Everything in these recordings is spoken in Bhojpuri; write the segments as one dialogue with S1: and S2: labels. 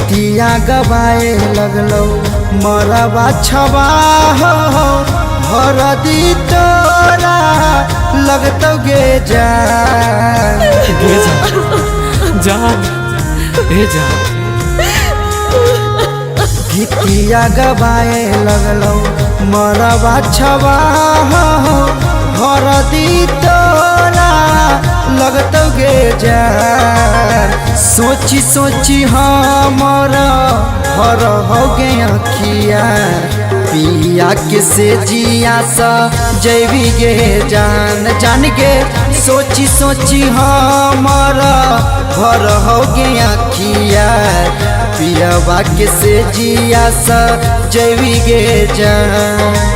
S1: गीतिया गवाए लगलो मरवा छवा हो हरदी तोरा लगतो गे जा गीतिया गवाए लगलो मरवा छवा हो हरदी तोरा लगतो गे जा सोची सोची हमारा हर हो गे अखिया पिया के से जिया सा जैवी गे जान गे सोची सोची हमारा हर हो गे अखिया पिया के से जिया सा जैवी गे जान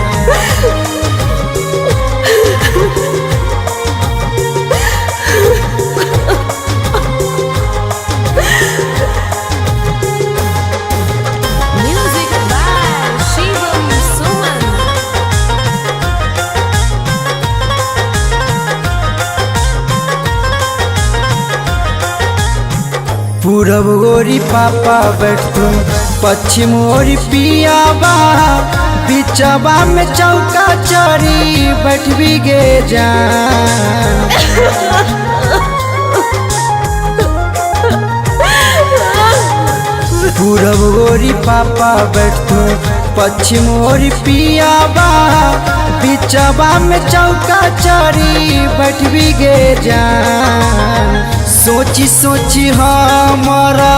S1: पूरब ओरी पापा बैठतू पश्चिम ओरी पियाबा बिचवा में चौका चढ़ी बैठ भी गे जान पूरब ओरी पापा बैठतू पश्चिम ओरी पियाबा बिचवा में चौका चढ़ी बैठ भी गे जान सोची सोची हमारा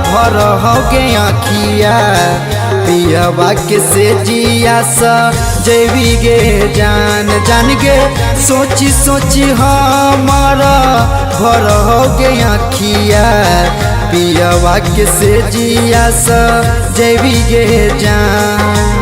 S1: भर हो गे आखिया पियाबा के से जिया सा जैवी गे जान गे सोची सोची हमारा भर हो गे आखिया पियाबा के से जिया सा जैवी गे जान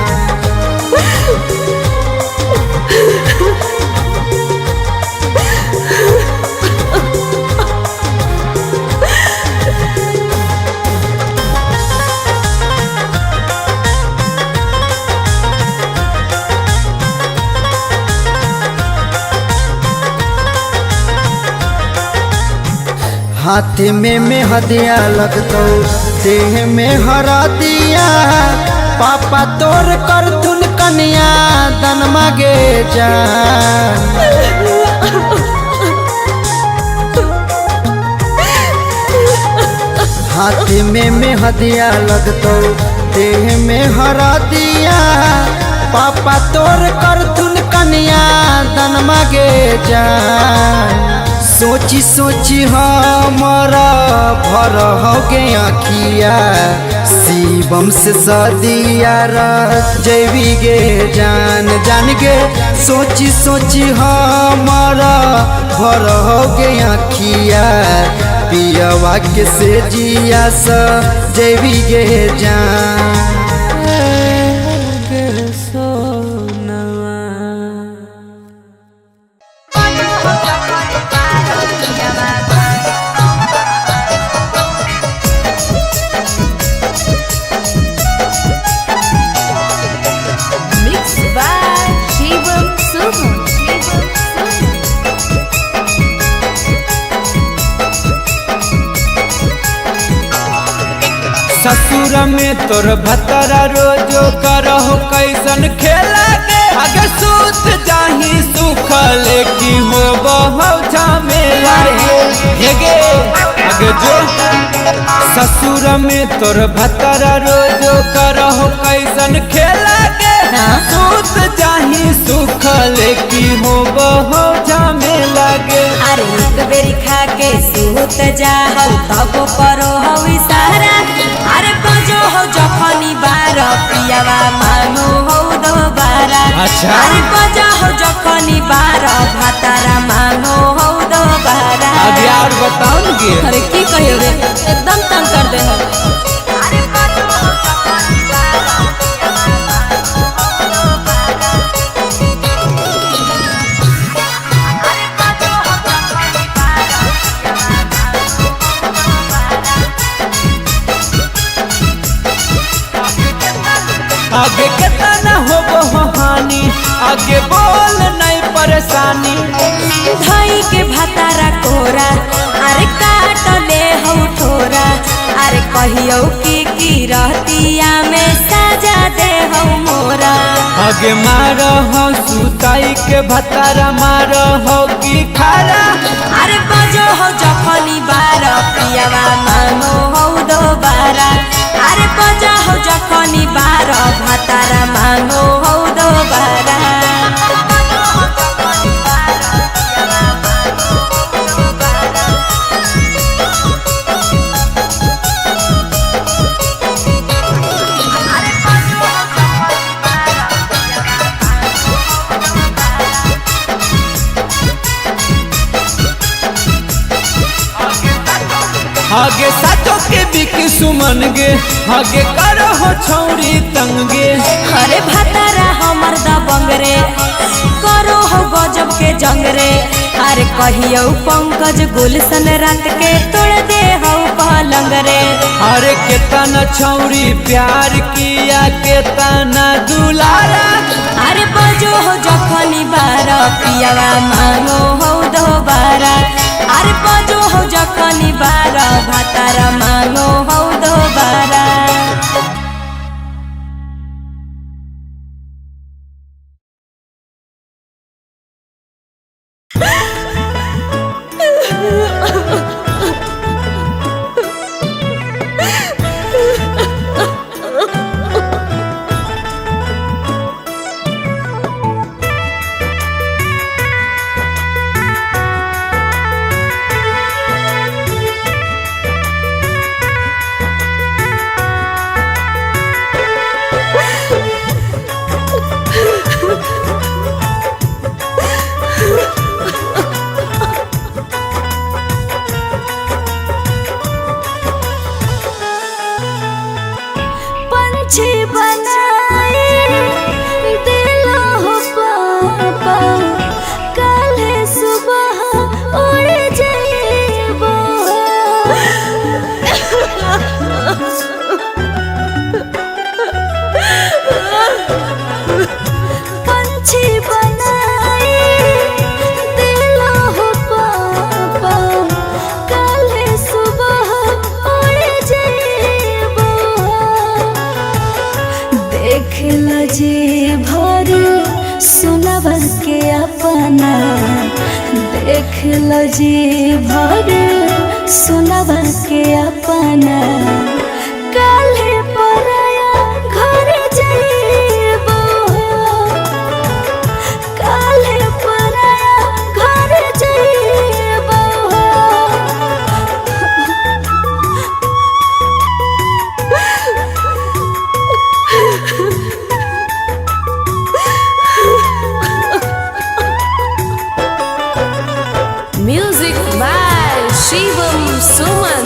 S1: हाथ में हदिया लगतो देह में हरा दिया पापा तोर कर तुन कन्या दन मागे जान हाथ में हदिया लगतो देह में हरा दिया पापा तोर कर तुन कन्या दन मागे जान सोची सोची हमारा भर हो गे आखिया शिवम से सदिया जैवी गे जान गे सोची सोची हमारा भर हो गे आखिया पियाबा के से जिया सा जैवी गे जान ससुर में तोर भतरा रोजो करहो कैसन खेला गे अगर सूत जाही सुखल की हो बहु झमेला गे अगर जो ससुर में तोर भतरा रोजो करहो कैसन खेला गे सूत जाही सुखल की हो बहु झमेला गे
S2: अरे एक बेरी खा के सूत जाहौ तब करो हौ इशारा अरे बजो हो जखनी बार पियावा मानो हो दोबारा अरे बजो हो जखनी बार भातारा मानो हो दोबारा
S1: अभी और बताओ गे
S2: अरे की कहियो रे एकदम तंग कर दे हम अरे बजो हो जखनी
S1: आगे कितना हो हानि आगे बोल नहीं परेशानी
S2: धाई के भातारा कोरा अरे काट ले हो ठोरा अरे कहियो की रहतिया में साजा दे हो मोरा।
S1: आगे मार हो सुताई के भतारा मार हो की खारा।
S2: अरे बजो हो जखनी बार पियावा मांगो हो दोबारा। अरे बजो हो जखनी बार भतारा मांगो हो दोबारा।
S1: आगे साचो के बिकी सुमन गे आगे करो हो छौरी तंगे।
S2: अरे भतारा हमर दबंग रे करो हो गजब के जंग रे। अरे कहियो पंकज गुलशन रात के तोड़ दे हो पलंग रे।
S1: अरे केतना छौरी प्यार किया केतना दुलारा।
S2: अरे बजो हो जखनी बार पियावा मांगो हो दोबारा। अरे बजो हो जखनी बार भतारा मांगो हो दोबारा। देख लो जी भर सुनवा के अपना काले पराया घर जाइबो। काले पराया घर जाइबो। Music by Shivam Suman.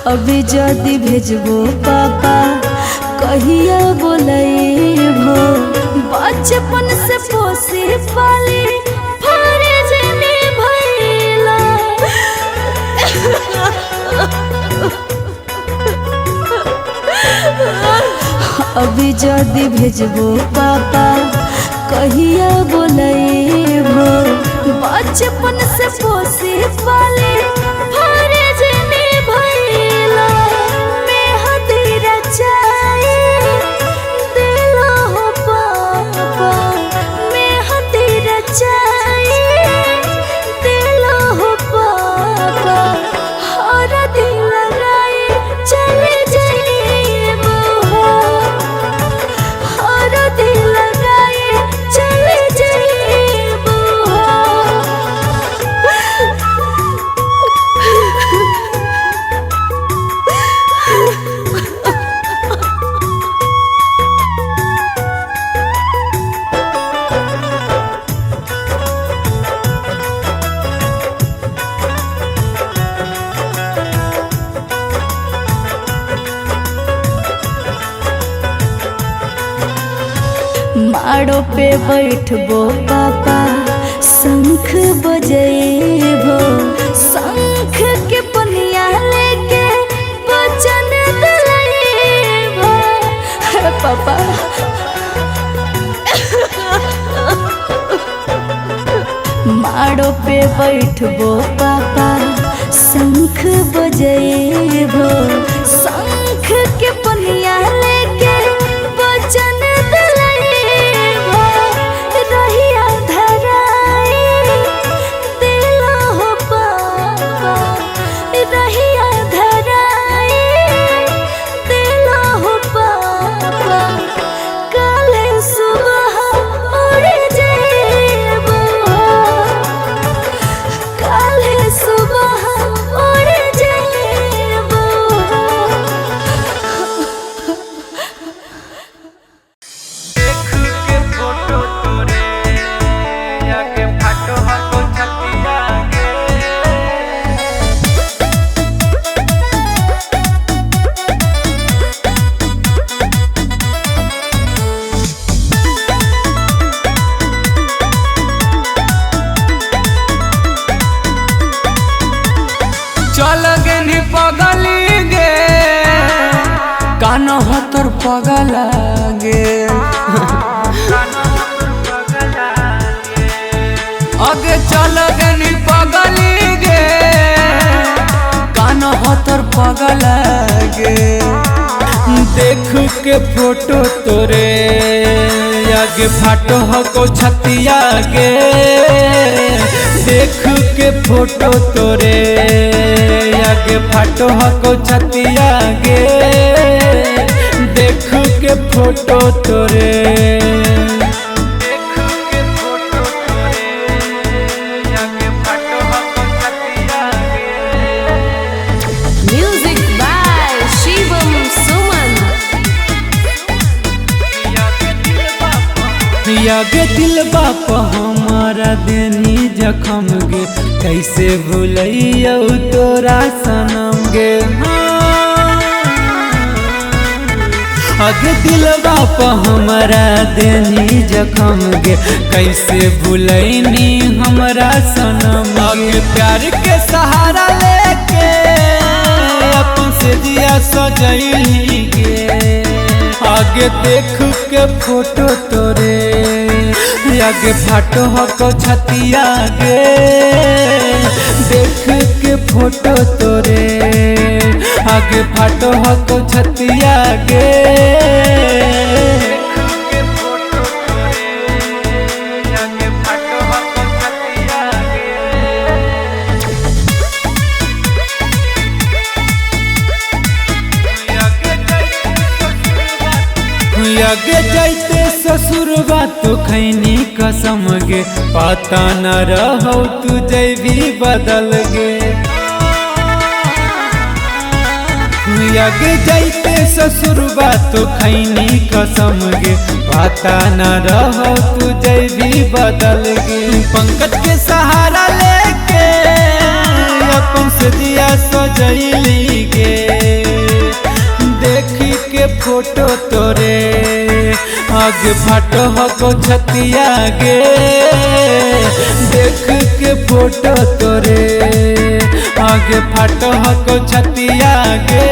S2: अभी जदि भेजबो पापा कहिया बोलैबो। बचपन से पोसी पाली फर्ज निभैला। अभी जदि भेजबो पापा कहिया बोलैबो। बचपन से पोसी पाली फर्ज निभैला। मेहदी रचाई दिलो हो पापा। मेहदी रचाई दिलो हो पापा। हर दिल लगाई चले जाइबो। हर दिल लगाई चले जाइबो। माड़ो पे बैठबो पापा शंख बजेबो। शंख के पनिया लेके वचन दिलाइबो। पापा बैठबो पापा शंख बजेबो शंख के पनिया लेके बचन दिलाइबो रहिया धराई दिला हो पापा रहिया धराई दिला हो पापा काले सुबह उड़ जेबो काले सुबह उड़ जेबो।
S1: देख के फोटो तोरे आगे फाटो हको छतिया गे चल गेनी पगली गे कान हतर पगला गे आगे चल गेनी पगली गे कान हतर पगला गे देख के फोटो तोरे आगे फाटो हको छतिया गे देख के फोटो तोरे आगे फाटो हको छतिया गे देख के फोटो तोरे देख के फोटो तोरे आगे फाटो हको छतिया गे
S2: म्यूजिक बाय शिवम सुमन।
S1: यागे दिल बाप हमारा देनी जखम गे कैसे भूलैया तोरा सनम गे आगे दिल बाप हमारा देनी जखम गे कैसे भूलैनी हमरा सनम आगे प्यार के सहारा लेके अपन से जिया सजैली गे आगे देख के फोटो तोरे आगे फाटो हको छतिया गे देख के फोटो तोरे आगे फाटो हको छतिया गे के फोटो तोरे आगे फाटो हको छतिया आगे जाइते ससुरबा तो खैनी कसम गे पता न रहो तू जैबी बदल गे आगे जाइते ससुरबा तो खैनी कसम गे पता न रहो तू जैबी बदल गे पंकज के सहारा लेके अपन से दिया सजैली गे देखी के फोटो तोरे आगे फाटो हको छतिया गे देख के फोटो तोरे आगे फाटो हको छतिया गे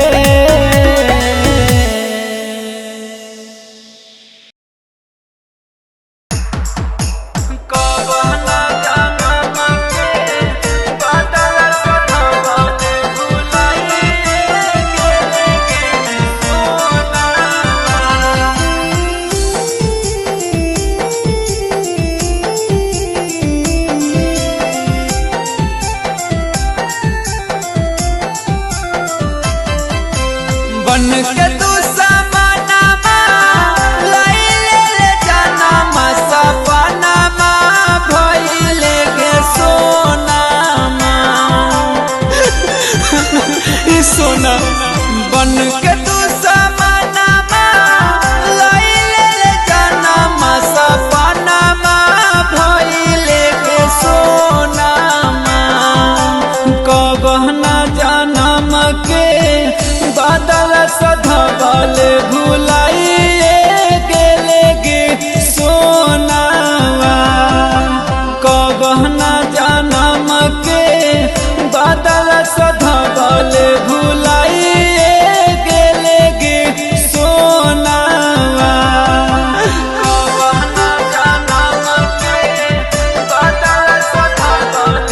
S1: बन के तू समानामा लाई ले जानामा सपनामा भइले गे सोनामा ई सोना बन के तू समानामा लाई ले जानामा सपनामा भइले गे सोनामा कबहना जानम के बादल सधबल भुलाइए गेले गे सोनावा कबहना जानम के बादल सधबल भुलाइए गेले गे सोनावा कबहना जानम के बादल सधबल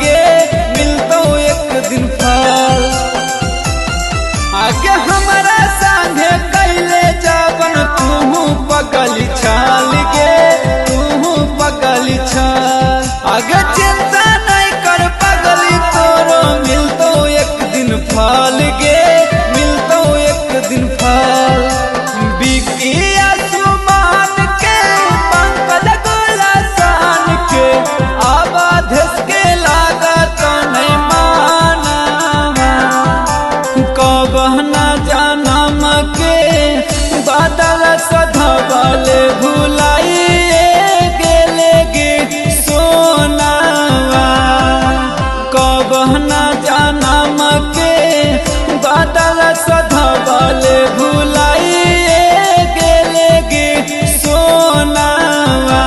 S1: गे मिलतो एक दिन फल। आगे हमारा संगे कैले जावन तू पगली छाल गे तू पगली छाल। आगे चिंता नहीं कर पगली तोरो मिलतो एक दिन फल गे मिलतो एक दिन फल। बिकिया सुमान के पंकज गुलसान के आवाज के लागत नहीं माना। कबहना जनम के बादल सधबल भुलाइए गेले गे सोनावा। कबहना जनम के बादल सधबल भुलाइए गेले गे सोनावा।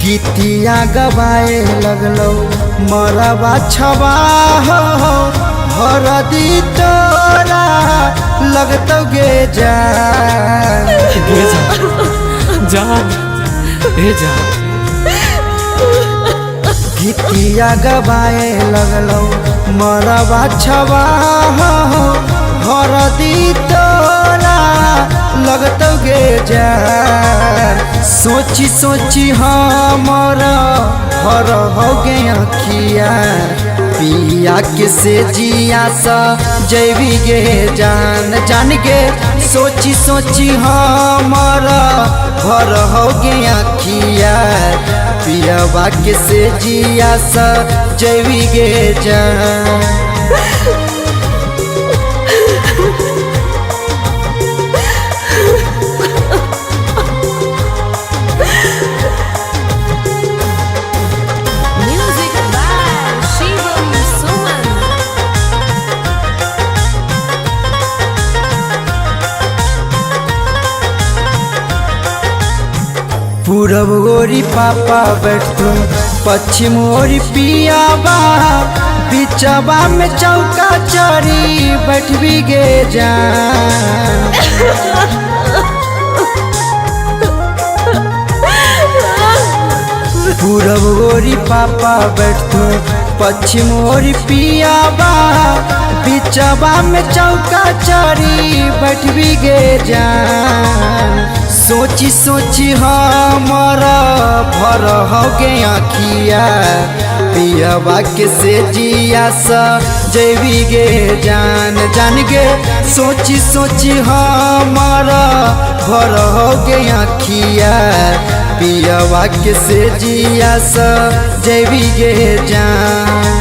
S3: गीतिया गवाए लगलो मरवा छवा हो हरदी तोरा लगतो गे जान गीतिया गवाए लगलो मरवा छवा हो हरदी तोरा लगतो गे जान। सोची सोची हमारा हर हो गे अखिया पिया के से जिया सा जैवी गे जान जान गे। सोची सोची हमारा हर हो गे अखिया पिया के से जिया सा जैवी गे जान। पूरब ओरी पापा बैठतू पश्चिम ओरी पियाबा बिचवा में चौका चढ़ी बैठबी गे जान। पूरब ओरी पापा बैठतू पश्चिम ओरी पियाबा बिचवा में चौका चढ़ी बैठबी गे जान। सोची सोची हमारा भर हो गे आखिया पियाबा के से जिया सा जैवी गे जान जान गे। सोची सोची हमारा भर हो गे आखिया पियाबा के से जिया सा जैवी गे जान।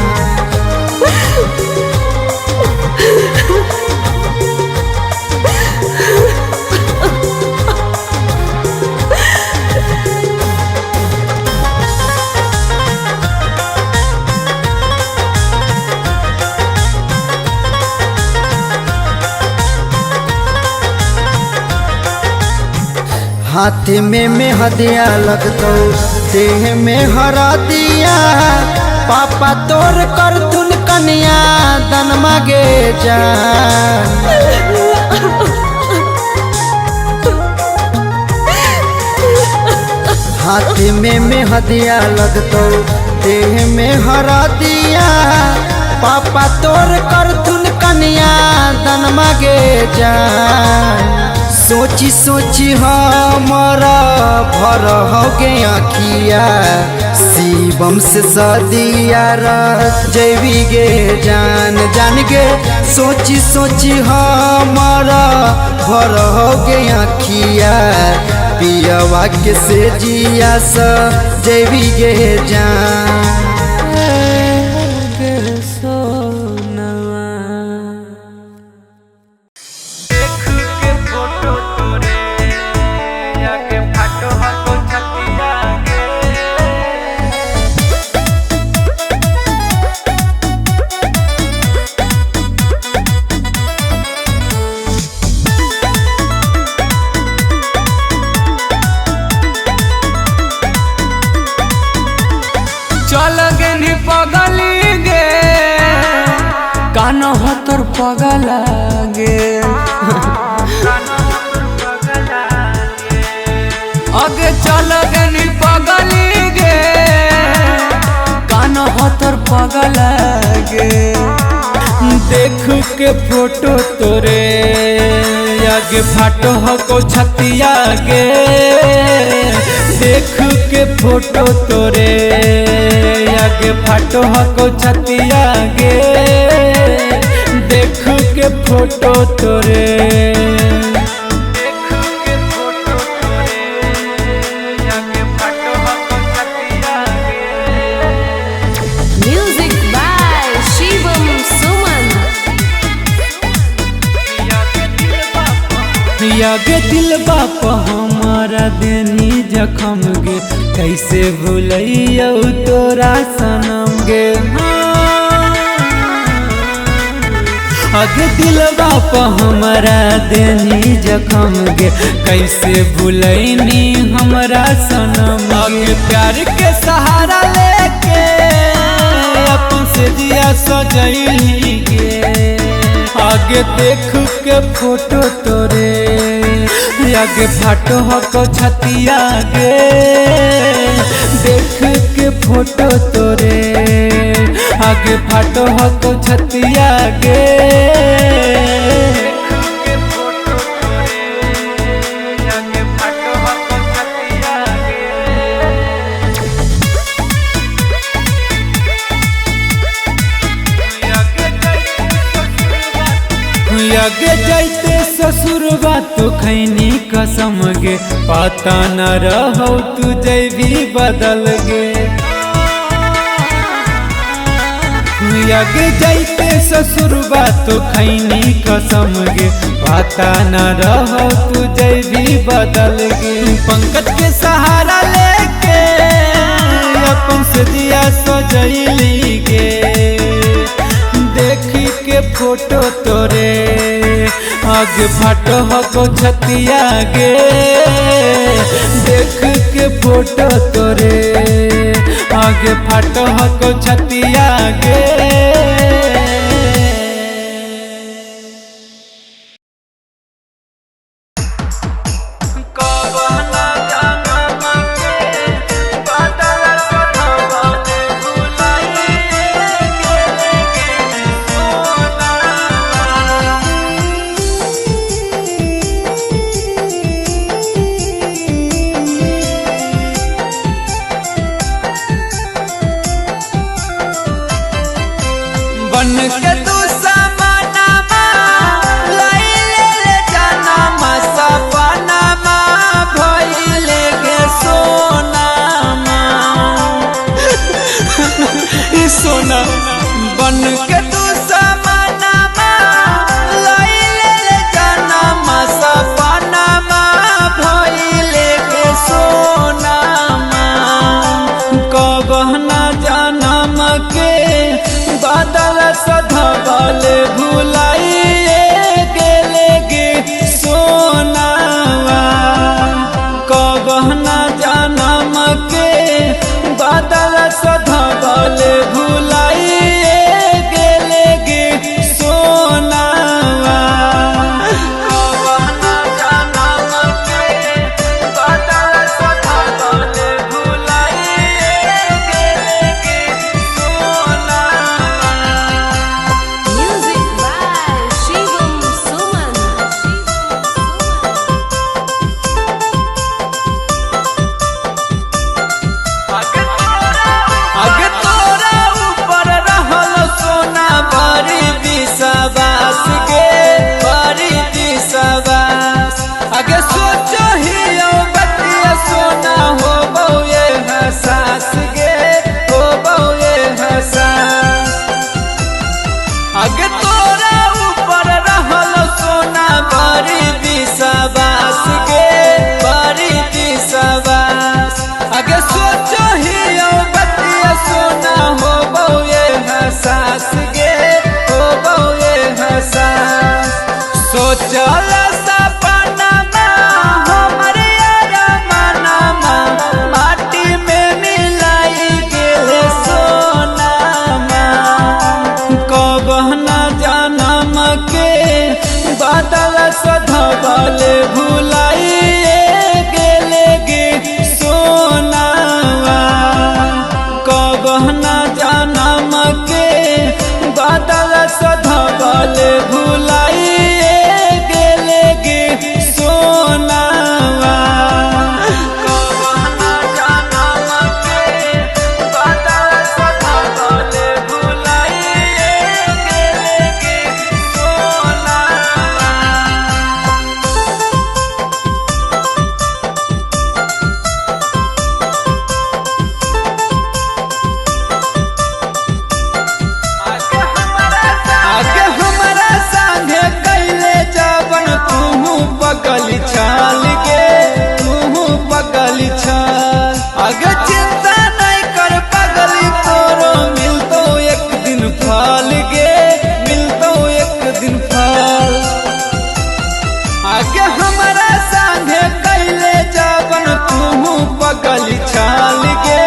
S3: हाथ में हदिया लगतो देह में हरा दिया पापा तोर कर तुन कन्या दन मागे जान। हाथ में हदिया लगतो देह में हरा दिया पापा तोर कर तुन कन्या दन मागे जान। सोची सोची हमारा भर हो गे आखिया शिवम से सदिया जैवी गे जान जान गे सोची सोची हमारा भर हो गे आखिया पियवा के से जिया स जैवी गे जान
S1: चल गे पगली गे कान हो तोर पगल गे अगे चल गे पगली गे कान हो तोर पगल गे देख के फोटो तोरे आगे फाटो हो को छतिया गे देख के फोटो तोरे आगे फाटो हको छतिया गे देख के फोटो तोरे
S2: म्यूजिक बाय शिवम सुमन।
S1: आगे दिल बाप हमारा देनी जखम गे कैसे भूलियो तोरा सनम गे आगे दिल बाप हमारा देनी जखम गे कैसे भूलैनी हमरा सनम आगे प्यार के सहारा लेके अपन से जिया सजैली गे आगे देख के फोटो तोरे आगे फाटो हको छतिया गे देख के फोटो तोरे आगे फाटो हको छतिया गे आगे जाइते ससुरबा तो खैनी कसम गे पता न रहो तू जैवी बदल गे आगे जाइते ससुरबा तो खैनी कसम गे पता न रहो तू जैवी बदल गे पंकज के सहारा लेके अपन से दिया सजैली गे देखी के फोटो तोरे आगे फाटो हको छतिया गे देख के फोटो तोरे आगे फाटो हको छतिया गे बन पगली छाल के तू पगली छाल आगे चिंता नहीं कर पगली तोरो मिलतो एक दिन फल गे मिलतो एक दिन फल आगे हमारा संगे कैले जावन तू पगली छाल गे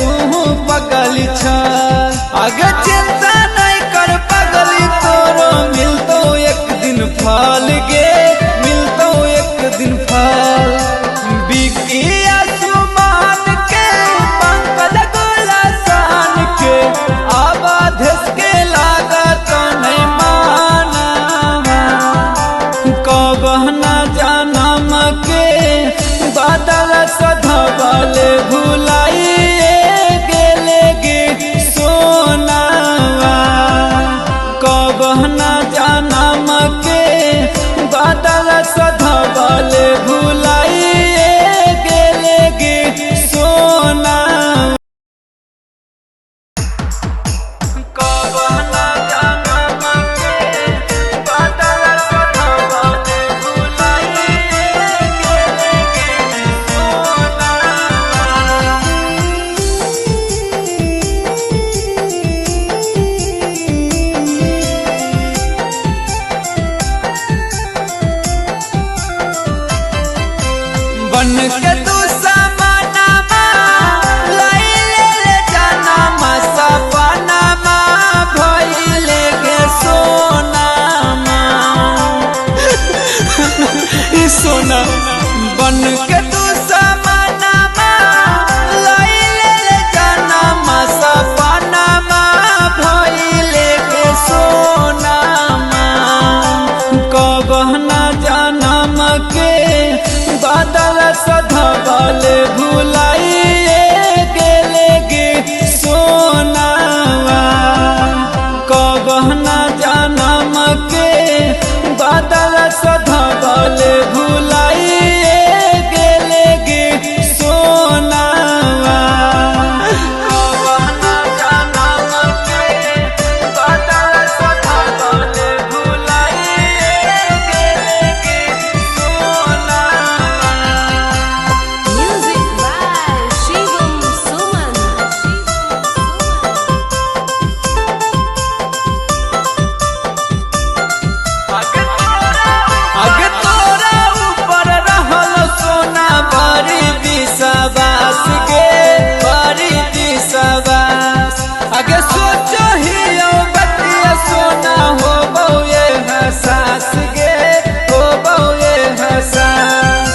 S1: तू पगली छाल आगे चिंता नहीं कर पगली तोरो मिलतो एक दिन फल गे मिलतो एक दिन फल बिकिया सुमान के पंकज गुलसान के आवाधस के लागत नहीं माना कबहना जानम के बादल सधबल भुलाइए गेले गे सोनावा कबहना जानम के बादल सधबल भुलाइए गेले गे सोनावा कबहना जानम के बादल सधबल भुलाइए गेले गे सोनावा बन के तू समानामा लइले ले जानामा सपनामा भइले गे सोनामा ई सोना बन के तू समानामा लइले ले जानामा सपनामा भइले गे सोनामा कबहना जानम के बादल सधबल भुलाइए गेले गे सोनावा कबहना जानम के बादल सधबल भुलाइए गेले गे सोनावा कबहना जानम के बादल सधबल भुलाइए गेले गे सोनावा
S2: Music by Shivam Suman.
S1: आगे तोरा ऊपर रहल सोना बड़ी विश्वास गे बड़ी विश्वास आगे सोचो ही बतिया सोना हो बउए हसास गे हो बउए हसास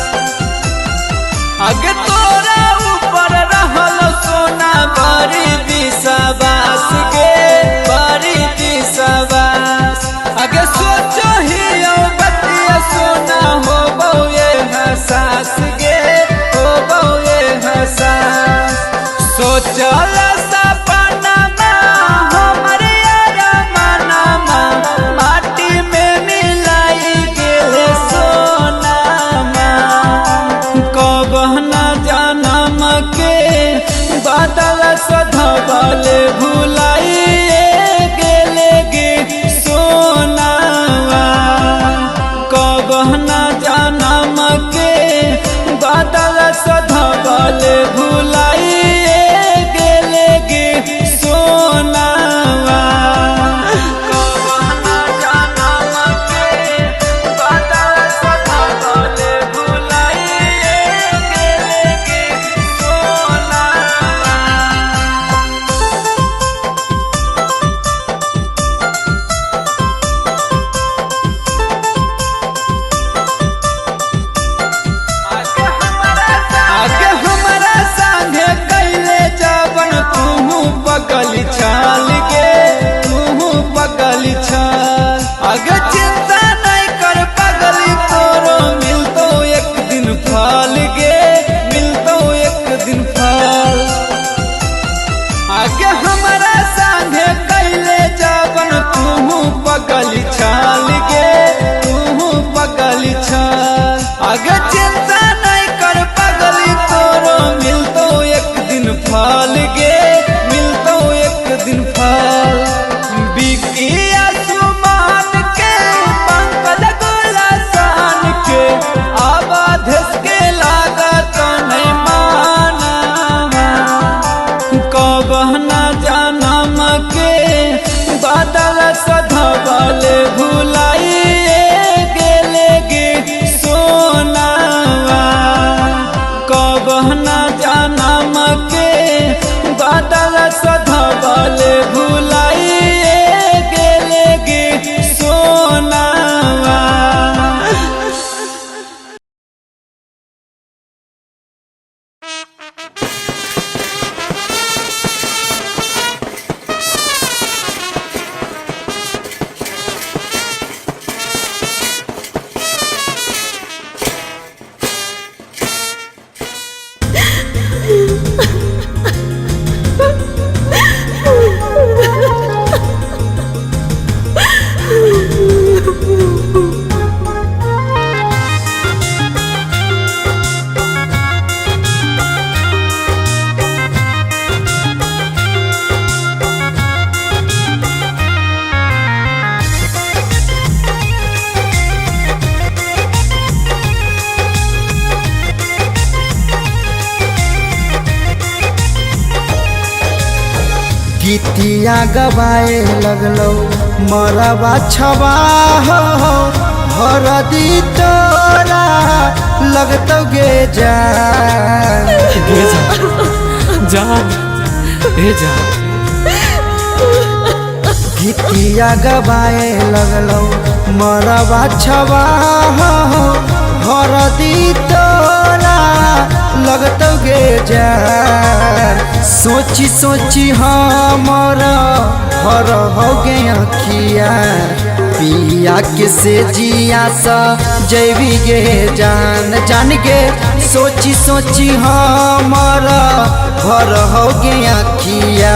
S1: आगे तोरा ऊपर रहल सोना बड़ी विश्वास गे बड़ी विश्वास आगे सोचो ही बतिया सोना हो बउए हसास गे हो बउए हसास सोचल सपनामा हमरे अरमानमा माटी में मिलाई गेल सोनामा कबहना जानम के बादल सधबल भुलाइए गेले गे सोनावा कबहना जानम के बादल सधबल भुलाइए गेले गे सोनावा कबहना जानम के बादल सधबल भुलाइए गेले गे सोनावा आगे हमारा संगे कैले जावन तू पगली छाल गे तू पगली छाल आगे चिंता नहीं कर पगली तोरो मिलतो एक दिन फल गे मिलतो एक दिन फल आगे हमारा संगे कैले जावन तू पगली छाल गे तू पगली छाल आगे चिंता नहीं कर पगली तोरो मिलतो एक दिन फल गे मिलतो एक दिन फल बिकिया सुमान के पंकज गुलसान के
S3: गीतिया गवाए लगलो मरवा छवा हो हरदी तोरा लगतो गे जान गीतिया गवाए लगलो मरवा छवा हो हरदी तोरा लगतो गे जान सोची सोची हमारा हर हो गे अखिया पिया के से जिया सा जैवी गे जान जान गे सोची सोची हमारा हर हो गे अखिया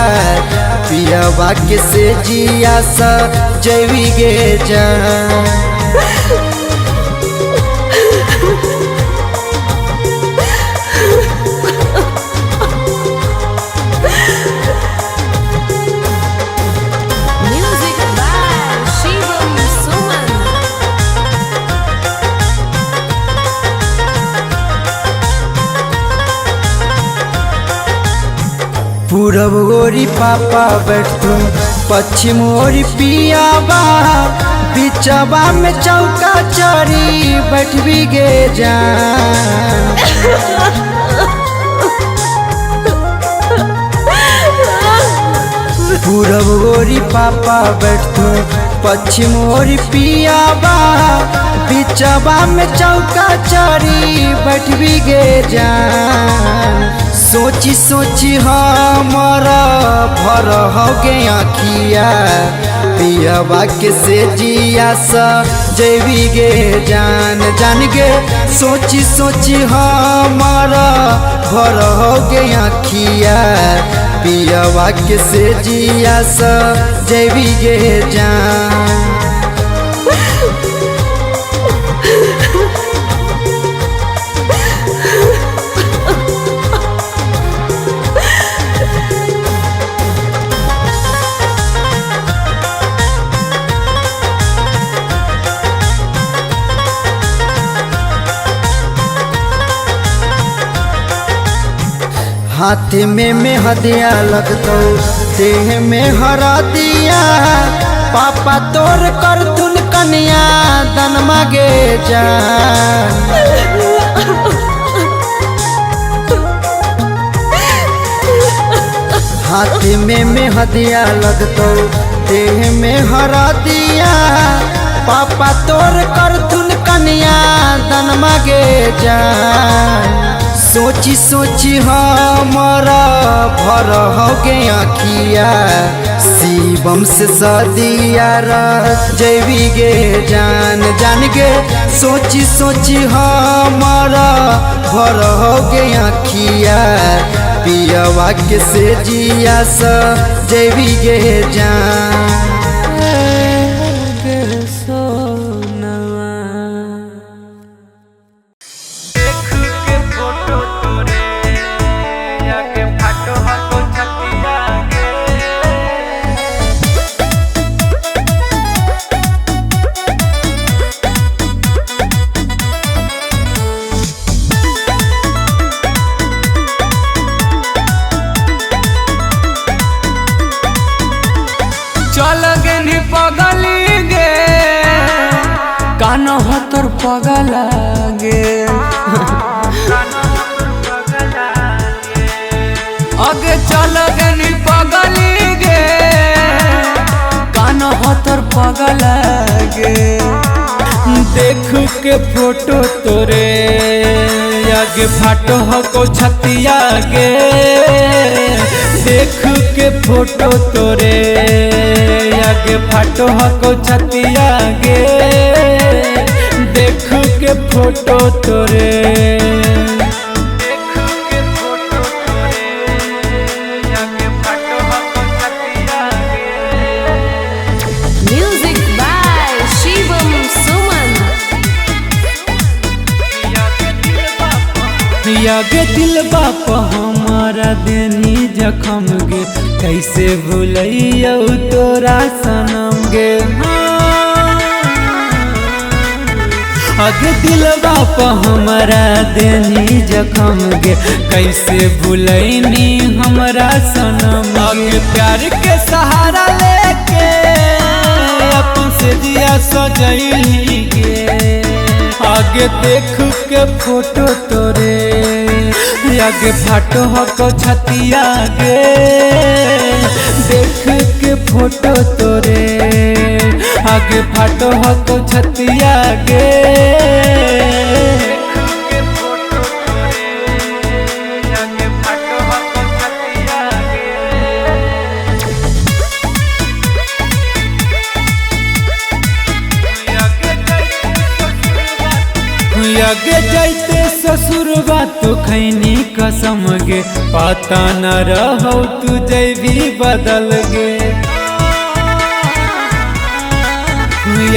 S3: पिया के से जिया सा जैवी गे जान पूरब गोरी पापा बैठतू पश्चिम ओरी पियाबा बिचवा में चौका चरी बैठ भी गे जान पूरब गोरी पापा बैठतू पश्चिम ओरी पियाबा बिचवा में चौका चरी बैठ भी गे जान सोची सोची हमारा भर हो गे आखिया पियाबा के से जिया सा जैवी गे जान जान गे सोची सोची हमारा भर हो गे आखिया पियाबा के से जिया सा जैवी गे जान हाथ में हदिया लगतो देह में हरा दिया पापा तोर कर तुन कन्या दन मागे जान हाथ में हदिया लगतो देह में हरा दिया पापा तोर कर तुन कन्या दन मागे जान सोची सोची हमारा भर हो गे आखिया शिवम से सदिया जैवी गे जान जान गे सोची सोची हमारा भर हो गे आखिया पियाबा के से जिया सा जैवी गे जान
S1: चल गे पगली गे कान हतर पगला गे अगे चल गे पगली गे कान हतर पगला गे देख के फोटो तोरे आगे फाटो हको छतिया गे देख के फोटो तोरे आगे फाटो हको छतिया गे देख के फोटो तोरे गे दिल बाप हमारा देनी जखम गे कैसे भूलियो तोरा सनम गे अगे दिल बाप हमारा देनी जखम गे कैसे भूलैनी हमरा सनम आगे प्यार के सहारा लेके अपन से दिया सजैली गे आगे देख के फोटो तोरे आगे फाटो हको छतिया गे देख के फोटो तोरे आगे फाटो हको छतिया गे आगे जाइते ससुरबा तो खैनी कसम गे पता न रहो तू जैवी बदल गे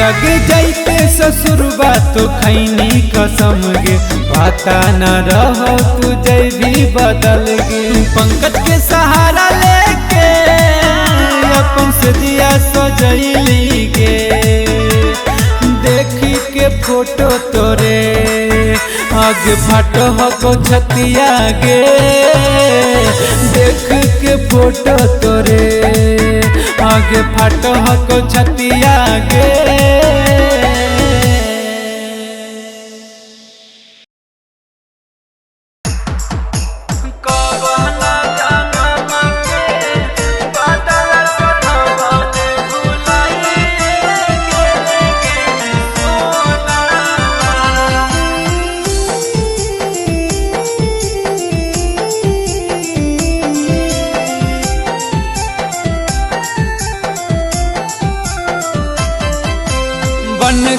S1: आगे जाइते ससुरबा तो खैनी कसम गे पता न रहो तू जैवी बदल गे पंकज के सहारा लेके अपन से दिया सजैली गे देखी के फोटो तोरे आगे फाटो हको छतिया गे देख के फोटो तोरे आगे फाटो हको छतिया गे। बन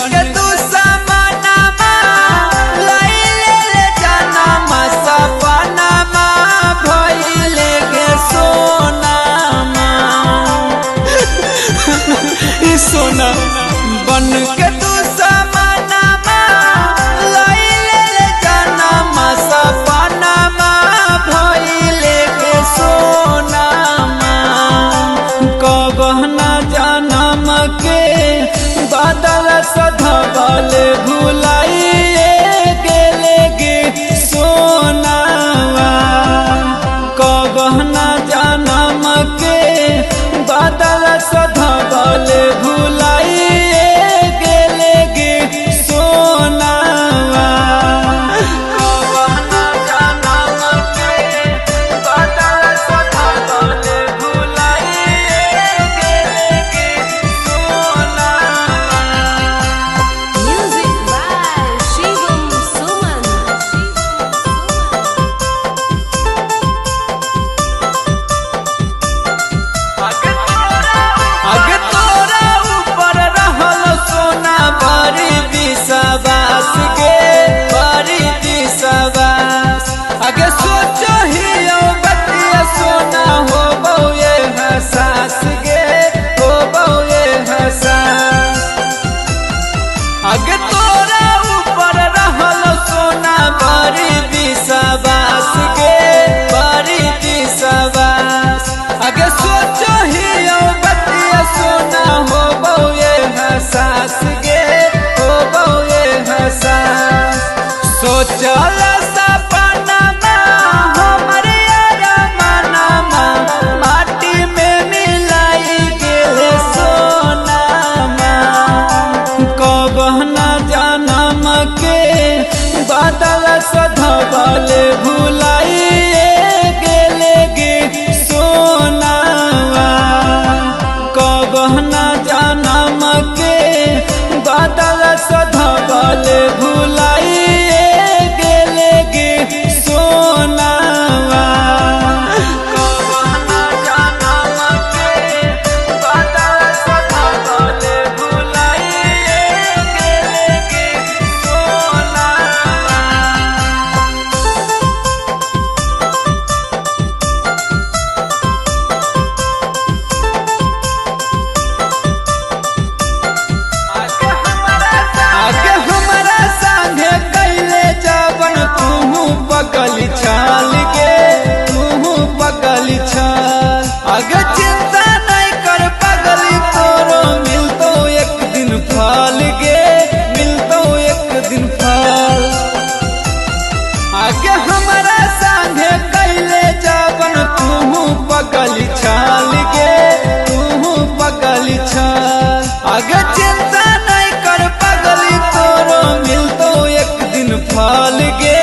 S1: गे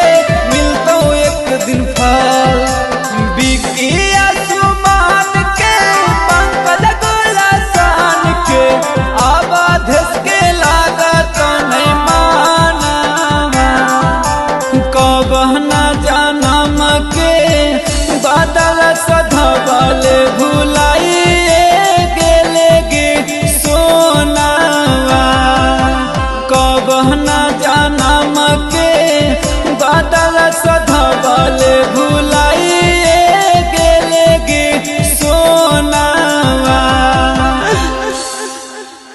S1: मिलतो एक दिन फल बिकिया सुमान के पंकज गुलसान के आबाधस के लागत नहीं माना कबहना जानम के बादल सधवल भू